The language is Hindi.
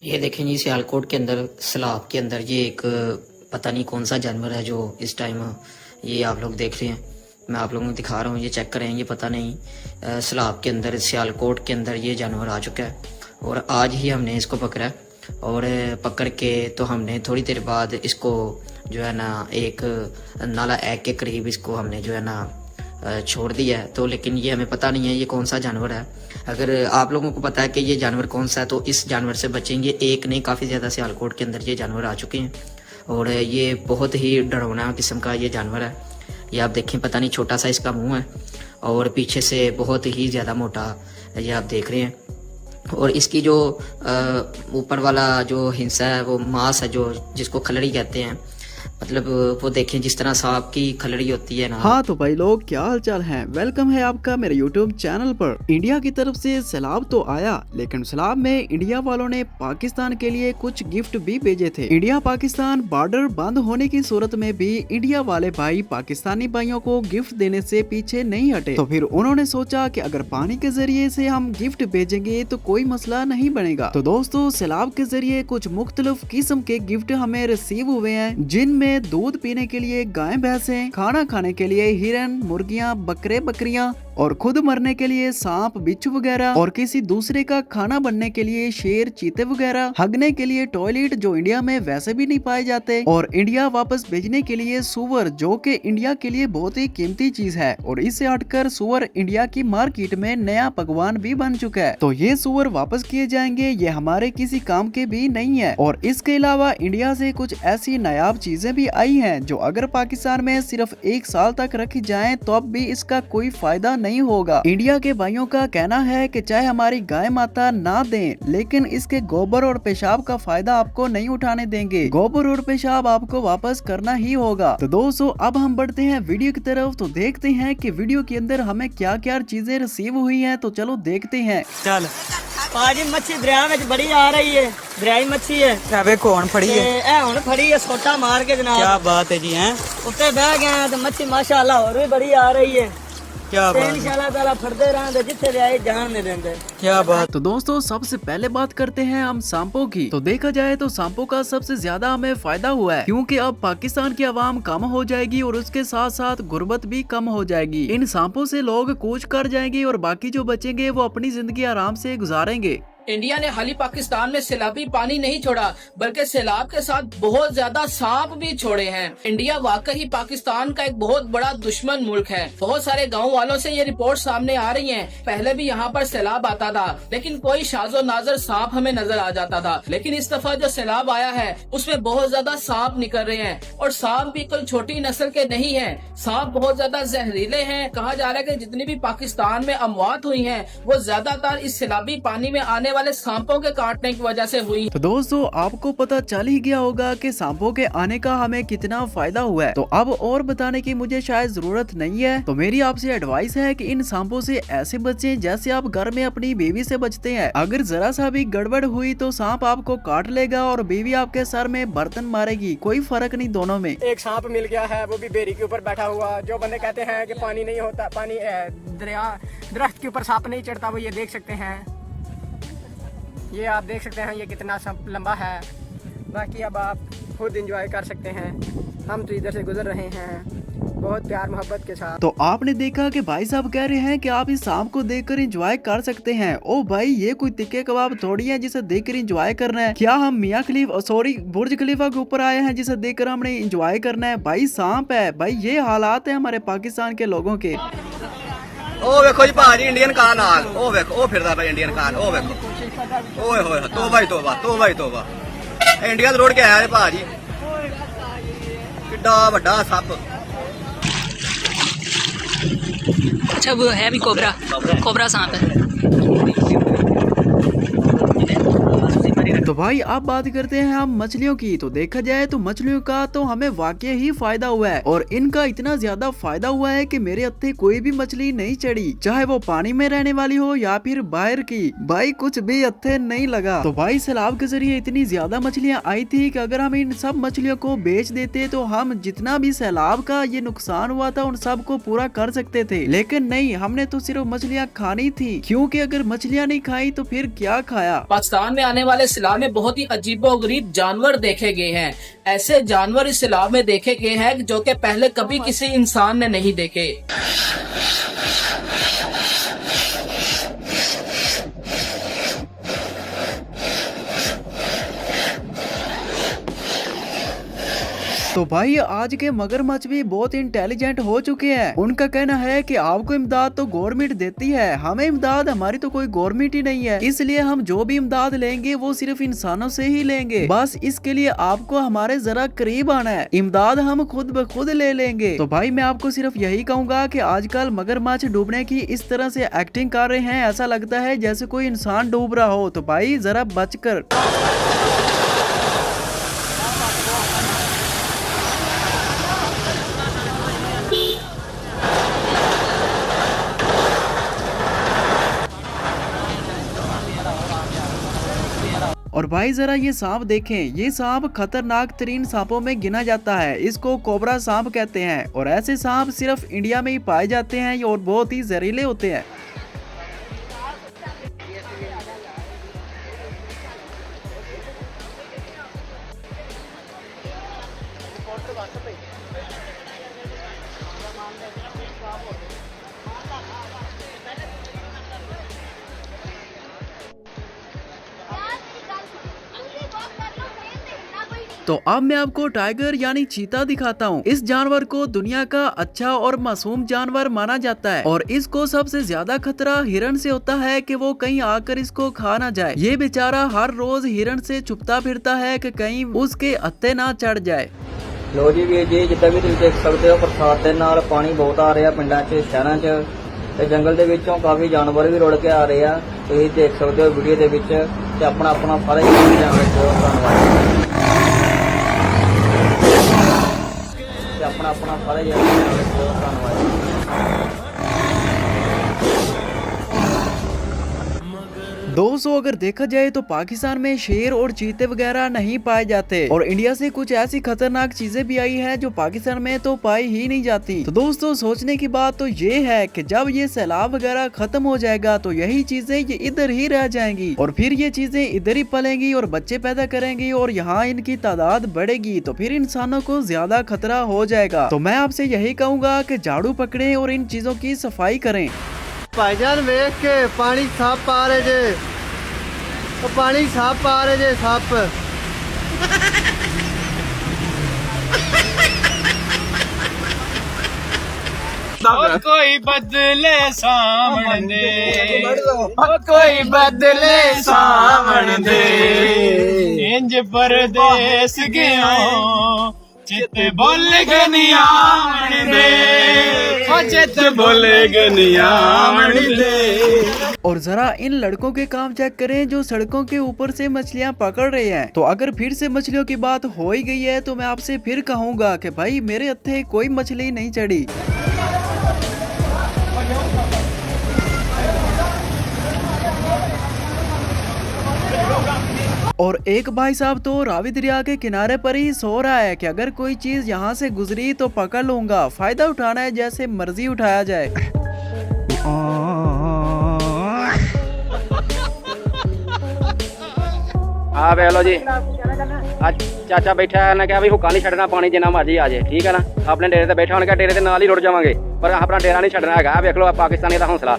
ये देखें जी, सियालकोट के अंदर सैलाब के अंदर ये एक पता नहीं कौन सा जानवर है जो इस टाइम ये आप लोग देख रहे हैं। मैं आप लोगों को दिखा रहा हूँ, ये चेक करें। ये पता नहीं सैलाब के अंदर सियालकोट के अंदर ये जानवर आ चुका है और आज ही हमने इसको पकड़ा और पकड़ के तो हमने थोड़ी देर बाद इसको जो है ना एक नाला एग के करीब इसको हमने जो है ना छोड़ दिया है। तो लेकिन ये हमें पता नहीं है ये कौन सा जानवर है। अगर आप लोगों को पता है कि ये जानवर कौन सा है तो इस जानवर से बचेंगे। एक नहीं, काफ़ी ज़्यादा सियालकोट के अंदर ये जानवर आ चुके हैं और ये बहुत ही डरावना किस्म का ये जानवर है। ये आप देखें, पता नहीं छोटा सा इसका मुंह है और पीछे से बहुत ही ज़्यादा मोटा ये आप देख रहे हैं। और इसकी जो ऊपर वाला जो हिस्सा है वो मांस है, जो जिसको खलड़ी कहते हैं, मतलब वो देखें जिस तरह सांप की खलड़ी होती है ना। हाँ तो भाई लोग, क्या हाल चाल है। वेलकम है आपका मेरे YouTube चैनल पर। इंडिया की तरफ से सैलाब तो आया, लेकिन सैलाब में इंडिया वालों ने पाकिस्तान के लिए कुछ गिफ्ट भी भेजे थे। इंडिया पाकिस्तान बॉर्डर बंद होने की सूरत में भी इंडिया वाले भाई पाकिस्तानी भाइयों को गिफ्ट देने से पीछे नहीं हटे। तो फिर उन्होंने सोचा कि अगर पानी के जरिए से हम गिफ्ट भेजेंगे तो कोई मसला नहीं बनेगा। तो दोस्तों, सैलाब के जरिए कुछ मुख्तलिफ किस्म के गिफ्ट हमें रिसीव हुए हैं, जिनमें दूध पीने के लिए गाय भैंसें, खाना खाने के लिए हिरन, मुर्गियां, बकरे बकरियां और खुद मरने के लिए सांप बिच्छू वगैरह और किसी दूसरे का खाना बनने के लिए शेर चीते वगैरह, हगने के लिए टॉयलेट जो इंडिया में वैसे भी नहीं पाए जाते, और इंडिया वापस भेजने के लिए सुअर, जो कि इंडिया के लिए बहुत ही कीमती चीज है। और इससे हटकर सुअर इंडिया की मार्केट में नया पकवान भी बन चुका है। तो ये सुअर वापस किए जाएंगे, ये हमारे किसी काम के भी नहीं है। और इसके अलावा इंडिया से कुछ ऐसी नायाब चीजें भी आई हैं जो अगर पाकिस्तान में सिर्फ 1 साल तक रखी जाएं तो अब भी इसका कोई फायदा नहीं होगा। इंडिया के भाइयों का कहना है कि चाहे हमारी गाय माता ना दें, लेकिन इसके गोबर और पेशाब का फायदा आपको नहीं उठाने देंगे। गोबर और पेशाब आपको वापस करना ही होगा। तो दोस्तों, अब हम बढ़ते हैं वीडियो की तरफ, तो देखते हैं कि वीडियो के अंदर हमें क्या क्या चीजें रिसीव हुई हैं। तो चलो देखते हैं। चल पाजी, मच्छी दरिया में बड़ी आ रही है, दरियाई मच्छी है। क्या कौन फड़ी है? हुन फड़ी है, सोटा मार के जनाब। क्या बात है जी। हैं उत्ते बह गए हैं तो मच्छी माशाअल्लाह और भी बड़ी आ रही है। क्या बात है? इंशाअल्लाह ताला फड़ते रहेंगे, जिथे ले आए जान नहीं देंगे। क्या बात। तो दोस्तों, सबसे पहले बात करते हैं हम सांपों की। तो देखा जाए तो सांपों का सबसे ज्यादा हमें फायदा हुआ है, क्योंकि अब पाकिस्तान की आवाम कम हो जाएगी और उसके साथ साथ गुर्बत भी कम हो जाएगी। इन सांपों से लोग कूच कर जाएंगे और बाकी जो बचेंगे वो अपनी जिंदगी आराम से गुजारेंगे। इंडिया ने हाल ही पाकिस्तान में सैलाबी पानी नहीं छोड़ा, बल्कि सैलाब के साथ बहुत ज्यादा सांप भी छोड़े हैं। इंडिया वाकई पाकिस्तान का एक बहुत बड़ा दुश्मन मुल्क है। बहुत सारे गांव वालों से ये रिपोर्ट सामने आ रही हैं। पहले भी यहाँ पर सैलाब आता था, लेकिन कोई शाजो नाजर सांप हमें नजर आ जाता था। लेकिन इस दफा जो सैलाब आया है उसमें बहुत ज्यादा सांप निकल रहे हैं, और सांप भी कोई छोटी नस्ल के नहीं है। सांप बहुत ज्यादा जहरीले हैं। कहा जा रहा है कि जितनी भी पाकिस्तान में अमवात हुई है वो ज्यादातर इस सैलाबी पानी में आने वाले सांपों के काटने की वजह से हुई। तो दोस्तों, आपको पता चल ही गया होगा कि सांपों के आने का हमें कितना फायदा हुआ है। तो अब और बताने की मुझे शायद जरूरत नहीं है। तो मेरी आपसे एडवाइस है कि इन सांपों से ऐसे बचें जैसे आप घर में अपनी बीवी से बचते हैं। अगर जरा सा भी गड़बड़ हुई तो सांप आपको काट लेगा और बीवी आपके सर में बर्तन मारेगी। कोई फर्क नहीं दोनों में। एक सांप मिल गया है, वो भी बेरी के ऊपर बैठा हुआ। जो बंदे कहते हैं कि पानी नहीं होता, पानी दरिया दरख्त के ऊपर सांप नहीं चढ़ता, वो ये देख सकते हैं। ये आप देख सकते हैं ये कितना सांप लंबा है। बाकी अब आप खुद एंजॉय कर सकते हैं। हम तो इधर से गुजर रहे हैं बहुत प्यार मोहब्बत के साथ। तो आपने देखा कि भाई साहब कह रहे हैं कि आप इस सांप को देखकर एंजॉय कर सकते हैं। ओ भाई, ये कोई तिक्के कबाब थोड़ी है जिसे देखकर एंजॉय करना है। क्या हम मियाँ खलीफा बुर्ज खलीफा के ऊपर आए हैं जिसे देखकर हमने एंजॉय करना है? भाई सांप है भाई। ये हालात है हमारे पाकिस्तान के लोगों के। ओ वेखो जी भाजी, इंडियन कार नाल ओ वेखो, ओ फिरदा भाई इंडियन कार। ओ वेखो, ओए होए तोबा ही तोबा, तोबा ही तोबा। इंडिया रोड के आया भाजी, किड्डा वड्डा सप। अच्छा, वो है भी कोबरा सांप है। तो भाई अब बात करते हैं हम मछलियों की। तो देखा जाए तो मछलियों का तो हमें वाकई ही फायदा हुआ है, और इनका इतना ज्यादा फायदा हुआ है कि मेरे हत्थे कोई भी मछली नहीं चढ़ी, चाहे वो पानी में रहने वाली हो या फिर बाहर की। भाई कुछ भी हत्थे नहीं लगा। तो भाई सैलाब के जरिए इतनी ज्यादा मछलियां आई थी कि अगर हम इन सब मछलियों को बेच देते तो हम जितना भी सैलाब का ये नुकसान हुआ था उन सब को पूरा कर सकते थे। लेकिन नहीं, हमने तो सिर्फ मछलियां खानी थी, क्योंकि अगर मछलियां नहीं खाई तो फिर क्या खाया। पाकिस्तान में आने वाले सैलाब सैलाब में बहुत ही अजीबोगरीब जानवर देखे गए हैं। ऐसे जानवर इस सैलाब में देखे गए हैं जो कि पहले कभी किसी इंसान ने नहीं देखे। तो भाई आज के मगरमच्छ भी बहुत इंटेलिजेंट हो चुके हैं। उनका कहना है कि आपको इमदाद तो गवर्नमेंट देती है, हमें इमदाद हमारी तो कोई गवर्नमेंट ही नहीं है, इसलिए हम जो भी इमदाद लेंगे वो सिर्फ इंसानों से ही लेंगे। बस इसके लिए आपको हमारे जरा करीब आना है, इमदाद हम खुद ब खुद ले लेंगे। तो भाई मैं आपको सिर्फ यही कहूंगा कि आजकल मगरमच्छ डूबने की इस तरह से एक्टिंग कर रहे हैं, ऐसा लगता है जैसे कोई इंसान डूब रहा हो। तो भाई जरा बचकर। और भाई जरा ये सांप देखें, ये सांप खतरनाक तरीन सांपों में गिना जाता है, इसको कोबरा सांप कहते हैं। और ऐसे सांप सिर्फ इंडिया में ही पाए जाते हैं और बहुत ही जहरीले होते हैं। तो अब मैं आपको टाइगर यानी चीता दिखाता हूँ। इस जानवर को दुनिया का अच्छा और मासूम जानवर माना जाता है और इसको सबसे ज्यादा खतरा हिरण से होता है कि वो कहीं आकर इसको खा ना जाए। ये बेचारा हर रोज हिरण से छुपता फिरता है कि कहीं उसके हत्थे ना चढ़ जाए। लो जी ਵੀਰ ਜੀ ਜਿੱਦਾਂ ਵੀ ਤੁਸੀਂ ਦੇਖ ਸਕਦੇ ਹੋ ਬਰਸਾਤ ਦੇ ਨਾਲ ਪਾਣੀ ਬਹੁਤ ਆ ਰਿਹਾ ਪਿੰਡਾਂ 'ਚ ਸ਼ਹਿਰਾਂ 'ਚ ਤੇ ਜੰਗਲ ਦੇ ਵਿੱਚੋਂ ਕਾਫੀ ਜਾਨਵਰ ਵੀ ਰੁੜ ਕੇ ਆ ਰਹੇ ਆ। ਤੁਸੀਂ ਦੇਖ ਸਕਦੇ ਹੋ ਵੀਡੀਓ ਦੇ ਵਿੱਚ ਤੇ ਆਪਣਾ ਫਰਜ਼ ਧਿਆਨ ਰੱਖੋ। ਧੰਨਵਾਦ। अपना फर्ज है। धन्यवाद। दोस्तों अगर देखा जाए तो पाकिस्तान में शेर और चीते वगैरह नहीं पाए जाते और इंडिया से कुछ ऐसी खतरनाक चीजें भी आई हैं जो पाकिस्तान में तो पाई ही नहीं जाती। तो दोस्तों सोचने की बात तो ये है कि जब ये सैलाब वगैरह खत्म हो जाएगा तो यही चीजें ये इधर ही रह जाएंगी और फिर ये चीजें इधर ही पलेंगी और बच्चे पैदा करेंगी और यहाँ इनकी तादाद बढ़ेगी, तो फिर इंसानों को ज्यादा खतरा हो जाएगा। तो मैं आपसे यही कहूँगा कि झाड़ू पकड़े और इन चीजों की सफाई करें। भाईजान वेख के पानी साफ पा रहे जे, तो पानी साफ पा रहे जे साफ। कोई बदले सामण दे, कोई बदले सामण दे, इंज परदेस गया चित बोल गनियामण दे, चित बोल गनियामण दे। और जरा इन लड़कों के काम चेक करें जो सड़कों के ऊपर से मछलियां पकड़ रहे हैं। तो अगर फिर से मछलियों की बात हो ही गई है तो मैं आपसे फिर कहूंगा कि भाई मेरे हत्थे कोई मछली नहीं चढ़ी। और एक भाई साहब तो रावी दरिया के किनारे पर ही सो रहा है कि अगर कोई चीज यहाँ से गुजरी तो पकड़ लूंगा, फायदा उठाना है जैसे मर्जी उठाया जाए। हाँ वे लो जी, आज चाचा बैठा है ना क्या भी हुक्का नहीं छड़ना, पानी जिन्ना मर्जी आ जाए, ठीक है ना। अपने डेरे ते बैठा होने का डेरे के नाल ही रुड़ जावांगे पर अपना डेरा नहीं छड़ना है। वेख लो पाकिस्तानी का हौसला।